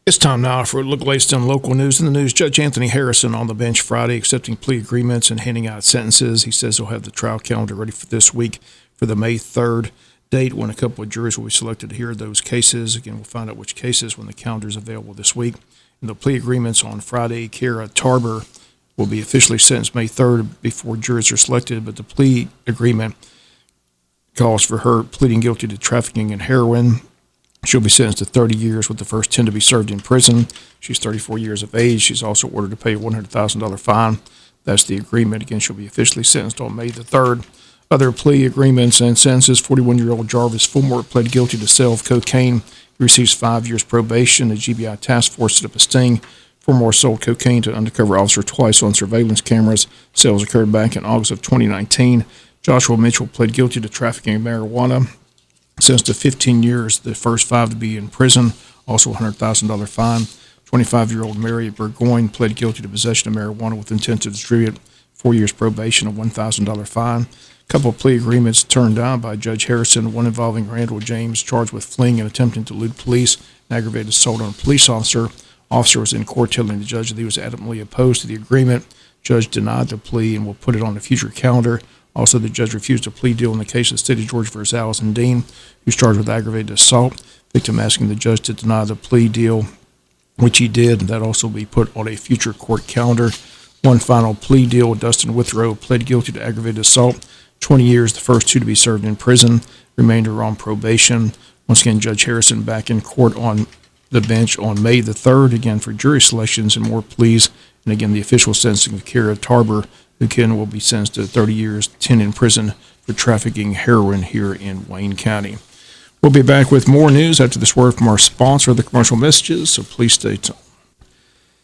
It's time now for a look at the latest on local news. In the news, Judge Anthony Harrison on the bench Friday accepting plea agreements and handing out sentences. He says he'll have the trial calendar ready for this week for the May 3rd date when a couple of juries will be selected to hear those cases. Again, we'll find out which cases when the calendar is available this week. In the plea agreements on Friday, Kara Tarber will be officially sentenced May 3rd before juries are selected, but the plea agreement calls for her pleading guilty to trafficking in heroin. She'll be sentenced to 30 years with the first 10 to be served in prison. She's 34 years of age. She's also ordered to pay a $100,000 fine. That's the agreement. Again, she'll be officially sentenced on May the 3rd. Other plea agreements and sentences, 41-year-old Jarvis Fulmore pled guilty to sale of cocaine. He receives 5 years probation. The GBI task force set up a sting. Fulmore sold cocaine to an undercover officer twice on surveillance cameras. Sales occurred back in August of 2019. Joshua Mitchell pled guilty to trafficking in marijuana. Sentenced to 15 years, the first 5 to be in prison, also a $100,000 fine. 25-year-old Mary Burgoyne pled guilty to possession of marijuana with intent to distribute, 4 years probation, a $1,000 fine. A couple of plea agreements turned down by Judge Harrison, one involving Randall James, charged with fleeing and attempting to elude police, and aggravated assault on a police officer. Officer was in court telling the judge that he was adamantly opposed to the agreement. Judge denied the plea and will put it on a future calendar. Also, the judge refused a plea deal in the case of the State of Georgia versus Allison Dean, who's charged with aggravated assault. Victim asking the judge to deny the plea deal, which he did, and that also will be put on a future court calendar. One final plea deal, Dustin Withrow pled guilty to aggravated assault, 20 years, the first 2 to be served in prison, remainder on probation. Once again, Judge Harrison back in court on the bench on May the 3rd, again for jury selections and more pleas. And again, the official sentencing of Kara Tarber, who again will be sentenced to 30 years, 10 in prison for trafficking heroin here in Wayne County. We'll be back with more news after this word from our sponsor, the commercial messages, so please stay tuned.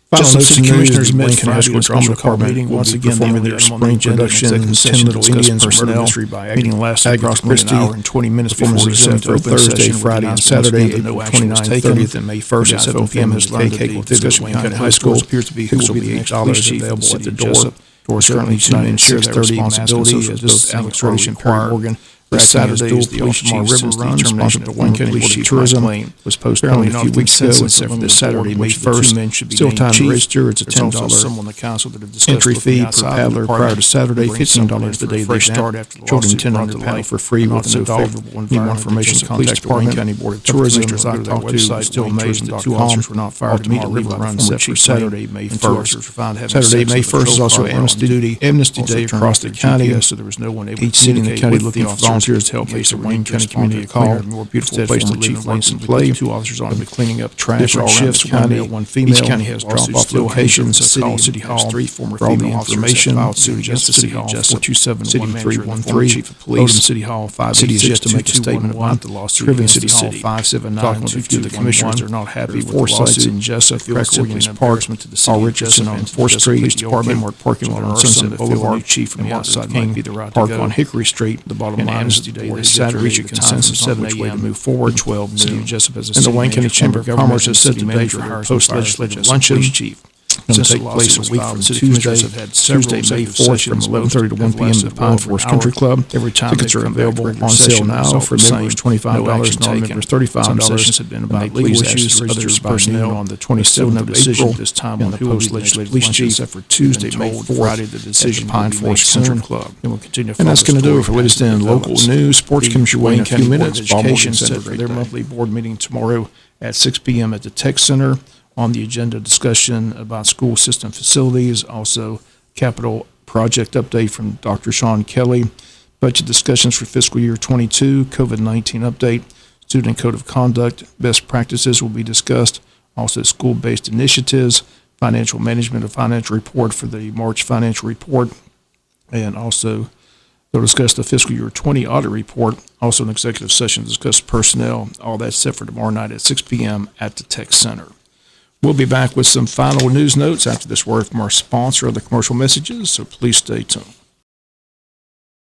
Final notes and commissioners met Friday High School Drama Department meeting once again performing their spring production, 10 Little Indians personnel. Meeting lasted approximately an hour and 20 minutes before exam for Thursday, Friday, and Saturday, April 29th, 30th, and May 1st at 7 p.m. has learned that the discussion Wayne County High School appears to be who will be the next police chief available at the door. Doors currently 2 men share that responsibility as both Alex Roach and Perry Morgan. This Saturday is the Altamar River Run, sponsored by Wayne County Board of Tourism. Was postponed a few weeks ago, except for this Saturday, May 1st. Still time to register. It's a $10 entry fee per paddler prior to Saturday, $15 the day they start. Children attend on the paddle for free with an adult. Need more information, contact the Wayne County Board of Tourism. I talked to still amazed that 2 officers were not fired to meet the River Run set for Saturday, May 1st. Saturday, May 1st is also Amnesty Day across the county, so there was no one able to communicate with the officers. Each city in the county looking for volunteers to help make the Wayne County community a call. More beautiful place to live and work and play. 2 officers on cleaning up trash all shifts. One male, 1 female. Each county has drop-off locations. So call City Hall 3 former female information. Filed suit against the City Hall 427-1313. Chief of Police. City Hall 5. City is yet to make a statement about the lawsuit. Trivia City Hall 579. Talking with a few of the commissioners are not happy with the lawsuit in Jesup, Crack Organs Park, Paul Richardson on 4th Street, Police Department, parking lot on Sunset Boulevard, Chief from the outside King, Park on Hickory Street. The bottom line is today they said to reach a consensus on which way to move forward. 12 City of Jesup as a and the Wayne County Chamber of Commerce has set the date for their post-legislative luncheon. Chief. Going to take place a week from Tuesday, May 4th from 11:30 to 1 p.m. at the Pine Forest Country Club. Tickets are available on sale now for members $25, non-members $35. And about legal issues, others personnel on the 27th of April. This time on the post-legislative police chief for Tuesday, May 4th, the decision Pine Forest Country Club. And that's going to do it for latest in local news. Sports comes your way in a few minutes. Education set for their monthly board meeting tomorrow at 6 p.m. at the Tech Center. On the agenda, discussion about school system facilities, also capital project update from Dr. Sean Kelly, budget discussions for fiscal year 22, COVID-19 update, student code of conduct, best practices will be discussed, also school-based initiatives, financial management of financial report for the March financial report, and also they'll discuss the fiscal year 20 audit report, also an executive session to discuss personnel. All that's set for tomorrow night at 6 p.m. at the Tech Center. We'll be back with some final news notes after this word from our sponsor of the commercial messages, so please stay tuned.